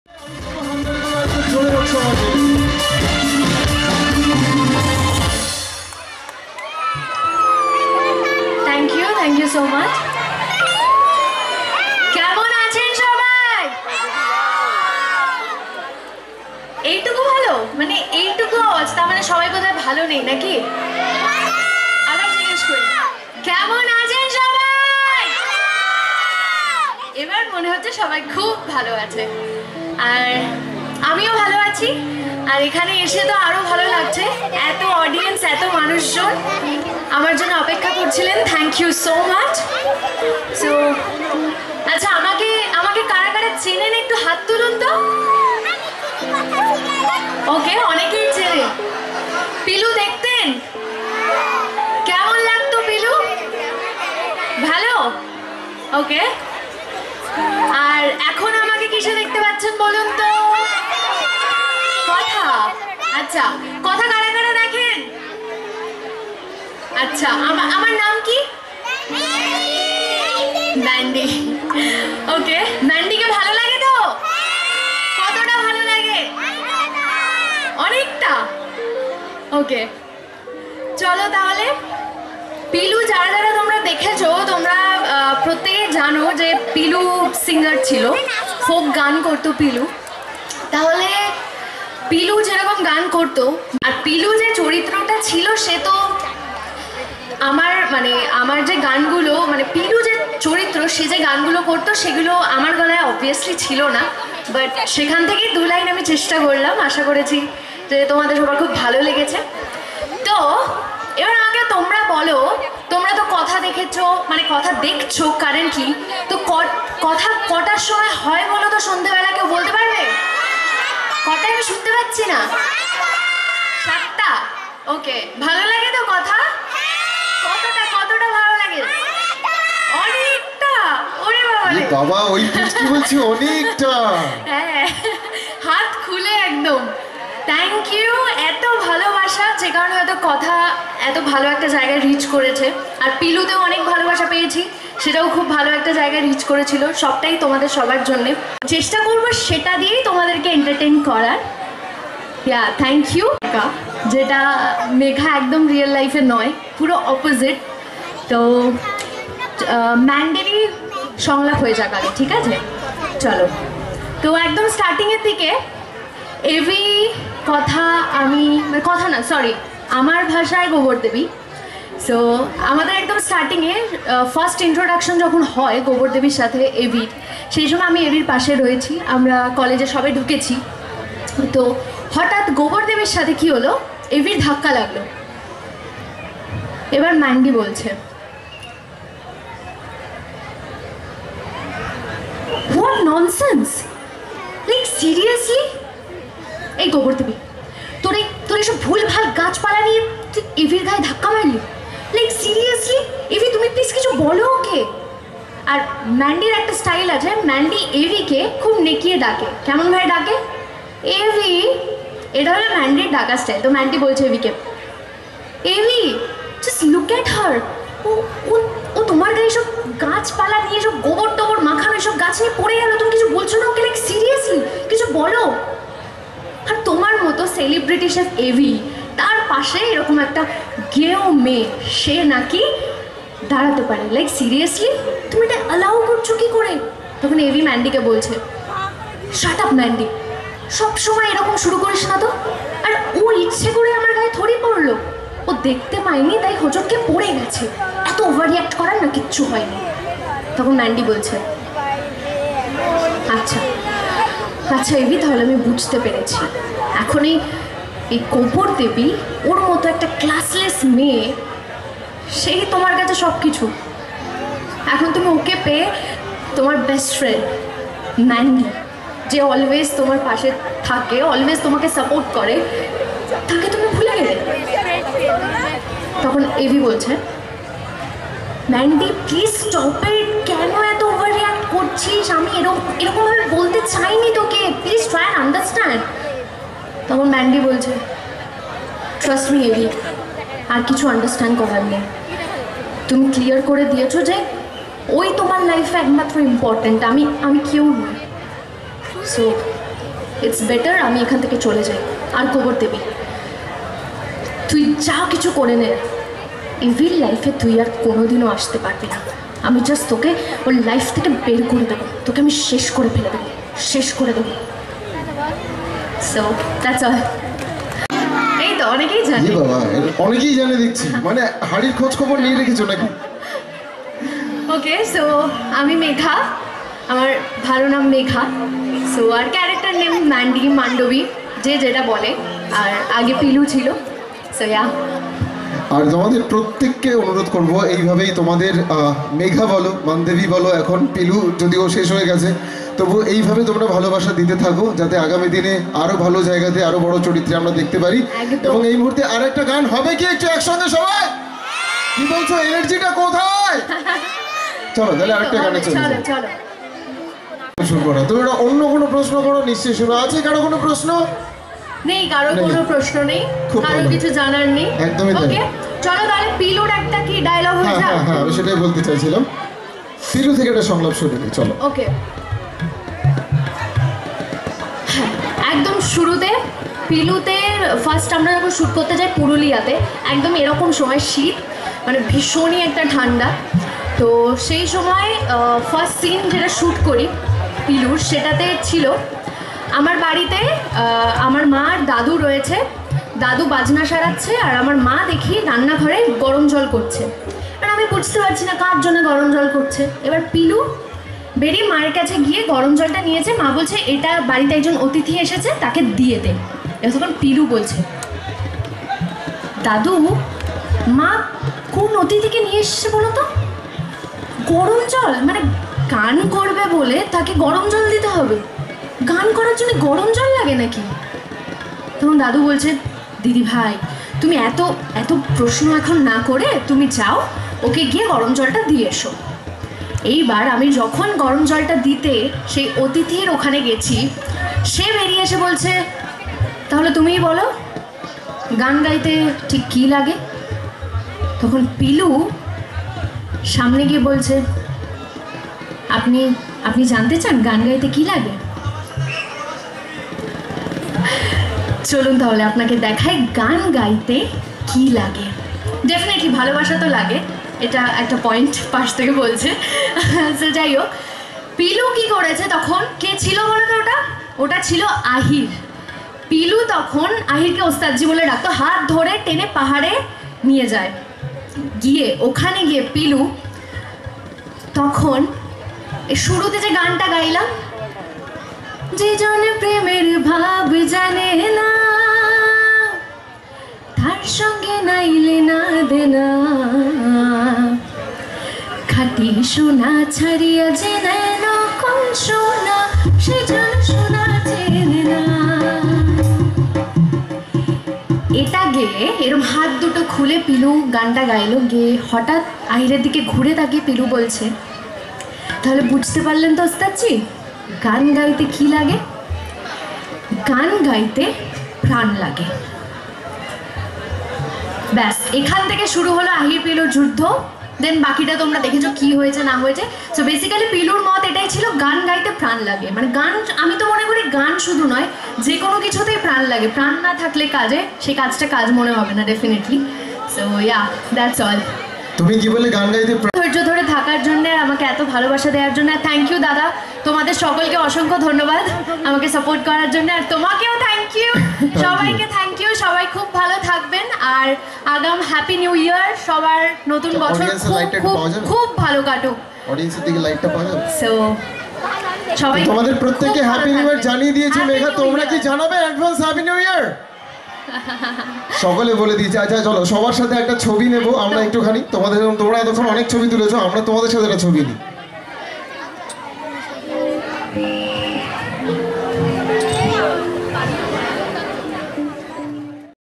Thank you so much. কেমন আছেন সবাই? এইটুকু ভালো, মানে এইটুকু আওয়াজ, তার মানে সবাই বোধহয় ভালো নেই নাকি? আবার জিজ্ঞেস করি, কেমন আছেন সবাই? এবার মনে হচ্ছে সবাই খুব ভালো আছে, আর আমিও ভালো আছি। আর এখানে এসে তো আরো ভালো লাগছে, এত অডিয়েন্স, এত মানুষজন আমার জন্য অপেক্ষা করছিলেন। Thank you so much. So আচ্ছা, আমাকে কারা কারা চেনেন একটু হাত তুলুন তো। ওকে, অনেকেই চেনে। পিলু দেখতেন? কেমন লাগতো পিলু? ভালো? ওকে। আর এখন আমাকে কিসে দেখতে পাচ্ছেন বলুন তো? কথা। আচ্ছা, কথা কারা কারা দেখেন? আচ্ছা, আমার নাম কি? ম্যান্ডি। ওকে, ম্যান্ডিকে ভালো লাগে তো? কতটা ভালো লাগে? অনেকটা। ওকে, চলো তাহলে। পিলু যারা যারা তোমরা দেখেছো, তোমরা প্রত্যেকে জানো যে পিলু সিঙ্গার ছিল, ফোক গান করতো পিলু। তাহলে পিলু যেরকম গান করতো, আর পিলু যে চরিত্রটা ছিল, সে তো আমার যে গানগুলো, মানে পিলু যে চরিত্র, সে যে গানগুলো করতো সেগুলো আমার গলায় অবভিয়াসলি ছিল না, বাট সেখান থেকে 2 লাইন আমি চেষ্টা করলাম। আশা করেছি যে তোমাদের সবার খুব ভালো লেগেছে। তো এবার আমাকে তোমরা বলো, তোমরা তো কথা দেখেছো, মানে কথা দেখছো কারেন্টলি, তো কথা কটার সময় হয় বলো তো সন্ধ্যেবেলা? কেউ বলতে পারবে? কটায় আমি শুনতে পাচ্ছি না? 7টা। ওকে, ভালো লাগে তো কথা? কতটা ভালো লাগে? অনেকটা। ওরে বাবা, ওই কি বলছি, অনেকটা। হ্যাঁ, হাত খুলে একদম। থ্যাংক ইউ, এত ভালোবাসা, যে কারণে হয়তো কথা এত ভালো একটা জায়গায় রিচ করেছে। আর পিলুতেও অনেক ভালোবাসা পেয়েছি, সেটাও খুব ভালো একটা জায়গায় রিচ করেছিল। সবটাই তোমাদের সবার জন্যে। চেষ্টা করবো সেটা দিয়েই তোমাদেরকে এন্টারটেইন করার। Thank you. যেটা মেঘা একদম রিয়েল লাইফে নয়, পুরো অপোজিট। তো ম্যান্ডেরই সংলাপ হয়ে যাক আগে, ঠিক আছে? চলো। তো একদম স্টার্টিংয়ের দিকে এভি আমার ভাষায় গোবর দেবী। সো আমাদের একদম স্টার্টিংয়ে ফার্স্ট ইন্ট্রোডাকশন যখন হয় গোবর দেবীর সাথে এভির, সেই সময় আমি এভির পাশে রয়েছি, আমরা কলেজে সবাই ঢুকেছি। তো হঠাৎ গোবর দেবীর সাথে কি হলো, এভির ধাক্কা লাগলো। এবার ম্যান্ডি বলছে, হোয়াট ননসেন্স, লাইক সিরিয়াসলি? এই গোবর দেবী, তোর এসব ভুলভাল গাছপালা নিয়ে তুই এভির গায়ে ধাক্কা মারলি? Like seriously? এভি, তুমি প্লিজ কিছু বলো ওকে। আর ম্যান্ডির একটা স্টাইল আছে, ম্যান্ডি এভিকে খুব নেকিয়ে ডাকে। কেমন ভাবে ডাকে? এভি। এটা হলো ম্যান্ডির ডাকা স্টাইল। তো ম্যান্ডি বলছে এভিকে, Evie just look at her, ও তোমার গায়ে সব গাছপালা নিয়ে, সব গোবর টোবর মাখানো এসব গাছ নিয়ে পড়ে গেল, তুমি কিছু বলছো না ওকে? লাইক সিরিয়াসলি কিছু বলো। আর তোমার মতো সেলিব্রিটি শেফ এভি, তার পাশে এরকম একটা গেও মেয়ে, সে নাকি দাঁড়াতে পারে? লাইক সিরিয়াসলি তুমি এটা অ্যালাউ করছো কি করে? তখন এভি ম্যান্ডিকে বলছে, শাট আপ ম্যান্ডি, সবসময় এরকম শুরু করিস না তো। আর ও ইচ্ছে করে আমার গায়ে থরি পড়লো, ও দেখতে পায়নি তাই হোঁচটকে পড়ে গেছে, এত ওভার রিঅ্যাক্ট করার না কিচ্ছু হয়নি। তখন ম্যান্ডি বলছে, আচ্ছা এভি, তাহলে আমি বুঝতে পেরেছি। এখন এই গোবর দেবী, ওর মতো একটা ক্লাসলেস মেয়ে, সেই তোমার কাছে সব কিছু। এখন তুমি ওকে পেয়ে তোমার বেস্ট ফ্রেন্ড ম্যান্ডি, যে অলওয়েজ তোমার পাশে থাকে, অলওয়েজ তোমাকে সাপোর্ট করে, তাকে তুমি ভুলে গেলে। তখন এভি বলছে, ম্যান্ডি প্লিজ স্টপ ইট, কেন এত ওভার রিঅ্যাক্ট করছিস? আমি এরকমভাবে বলতে চাইনি তোকে, প্লিজ ট্রাই অ্যান্ড আন্ডারস্ট্যান্ড। তখন ম্যান্ডি বলছে, ট্রাস্ট মি এভি, আর কিছু আন্ডারস্ট্যান্ড করার নেই। তুমি ক্লিয়ার করে দিয়েছো যে ওই তোমার লাইফে একমাত্র ইম্পর্টেন্ট, আমি কেউ নই। সো ইটস বেটার আমি এখান থেকে চলে যাই। আর গোবর দেবী, তুই যা কিছু করে নে, ইভিল লাইফে তুই আর কোনোদিনও আসতে পারবি না। আমি জাস্ট তোকে ওর লাইফ থেকে বের করে দেবো, তোকে আমি শেষ করে ফেলে দেবো, শেষ করে দেবো। So that's all. এই তো অনেকেই জানে। বাবা, অনেকেই জানে দেখছি, মানে হাড়ির খোঁজ খবর নিয়ে রেখেছো নাকি? ওকে, সো আমি মেঘা, আমার ভালো নাম মেঘা। সো আর ক্যারেক্টার নেম ম্যান্ডি, মান্ডবী, যে যেটা বলে। আর আগে পিলু ছিল। So yeah. আর তোমাদের প্রত্যেককে অনুরোধ করব, এইভাবেই তোমাদের মেঘা বলো, মানদেবী বলো, এখন পিলু যদিও শেষ হয়ে গেছে, তবু এইভাবে তোমরা ভালোবাসা দিতে থাকো, যাতে আগামী দিনে আরো ভালো জায়গাতে আরো বড় চরিত্রে আমরা দেখতে পারি। এবং এই মুহূর্তে আর একটা গান হবে কি একটু একসঙ্গে সবাই? কি বলছো, এনার্জিটা কোথায়? চলো তাহলে আরেকটা গানে চলে যাই। চলো শুরু করো। তুমি একটা অন্য কোনো প্রশ্ন করো, নিশ্চয়ই শুরু আছে কারো কোনো প্রশ্ন? নেই, কারো কোনো প্রশ্ন নেই, কারো কিছু জানার নেই। একদমই তাই। ওকে, চলো তাহলে পিলুর একটা কি ডায়লগ হয়ে হ্যাঁ যায়? হ্যাঁ হ্যাঁ, আমি সেটাই বলতে চাইছিলাম। পিলু থেকে একটা সংলাপ শুরু করি, চলো। ওকে, একদম শুরুতে পিলুতে ফার্স্ট আমরা যখন শ্যুট করতে যাই পুরুলিয়াতে, একদম এরকম সময় শীত, মানে ভীষণই একটা ঠান্ডা। তো সেই সময় ফার্স্ট সিন যেটা শ্যুট করি পিলুর, সেটাতে ছিল আমার বাড়িতে আমার মা আর দাদু রয়েছে। দাদু বাজনা সারাচ্ছে আর আমার মা দেখি রান্নাঘরে গরম জল করছে। আর আমি বুঝতে পারছি না কার জন্য গরম জল করছে। এবার পিলু বেরিয়ে মায়ের কাছে গিয়ে গরম জলটা নিয়েছে। মা বলছে এটা বাড়িতে একজন অতিথি এসেছে, তাকে দিয়ে দে। এবার তখন পিলু বলছে, দাদু, মা কোন অতিথিকে নিয়ে এসেছে বলো তো? গরম জল মানে গান করবে বলে তাকে গরম জল দিতে হবে? গান করার জন্য গরম জল লাগে নাকি? তখন দাদু বলছে, দিদি ভাই তুমি এত এত প্রশ্ন এখন না করে তুমি যাও, ওকে গিয়ে গরম জলটা দিয়ে এসো। এইবার আমি যখন গরম জলটা দিতে সেই অতিথির ওখানে গেছি, সে বেরিয়ে এসে বলছে, তাহলে তুমিই বলো গান গাইতে ঠিক কী লাগে? তখন পিলু সামনে গিয়ে বলছে, আপনি আপনি জানতে চান গান গাইতে কী লাগে? চলুন তাহলে আপনাকে দেখাই গান গাইতে কি লাগে। ডেফিনেটলি ভালোবাসা তো লাগে, এটা একটা পয়েন্ট পাশ থেকে বলছে। তো যাই হোক, পিলু কি করেছে তখন, কে ছিল বলো তো? ওটা ছিল আহির। পিলু তখন আহিরকে ওস্তাদজি বলে ডাকতো, হাত ধরে টেনে পাহাড়ে নিয়ে যায়। গিয়ে ওখানে গিয়ে পিলু তখন শুরুতে যে গানটা গাইলাম, যে জনে প্রেমের ভাব জানে না, তার সঙ্গে নাইলে না দেনা, খাটি সোনা ছাড়িয়া যে নেন কোন সোনা, সে যেন সোনা চেনে না। এটা গেয়ে এরম হাত দুটো খুলে পিলু গানটা গাইলো। গিয়ে হঠাৎ আহিরের দিকে ঘুরে তাকিয়ে পিলু বলছে, তাহলে বুঝতে পারলেন তো ওস্তাদজি গান গাইতে কি লাগে? গান গাইতে প্রাণ লাগে। ব্যাস, এখান থেকে শুরু হলো আহির পিলুর যুদ্ধ। দেন বাকিটা তোমরা দেখেছো কি হয়েছে না হয়েছে। সো বেসিক্যালি পিলুর মত এটাই ছিল, গান গাইতে প্রাণ লাগে। মানে গান, আমি তো মনে করি গান শুধু নয়, যে কোনো কিছুতেই প্রাণ লাগে। প্রাণ না থাকলে কাজে সেই কাজটা কাজ মনে হবে না definitely. So yeah, that's all. তুমি কি বলে গান গাইতে? ধৈর্য ধরে থাকার জন্য, আমাকে এত ভালোবাসা দেওয়ার জন্য থ্যাংক ইউ দাদা। তোমাদের সকলকে অসংখ্য ধন্যবাদ আমাকে সাপোর্ট করার জন্য, আর তোমাকেও থ্যাংক ইউ। সবাইকে থ্যাংক ইউ। সবাই খুব ভালো থাকবেন আর আগাম হ্যাপি নিউ ইয়ার। সবার নতুন বছর খুব ভালো কাটুক। অডিয়েন্সের দিকে লাইটটা পাওয়া যাবে। সো সবাই, তোমাদের প্রত্যেককে হ্যাপি নিউ ইয়ার জানিয়ে দিয়েছে মেঘা। তোমরা কি জানাবে অ্যাডভান্স হ্যাপি নিউ ইয়ার? সকলে বলে দিয়েছে। আচ্ছা চলো সবার সাথে একটা ছবি নেবো আমরা একটুখানি। তোমরা এতক্ষণ অনেক ছবি তুলেছো, আমরা তোমাদের সাথে একটা ছবি নিই।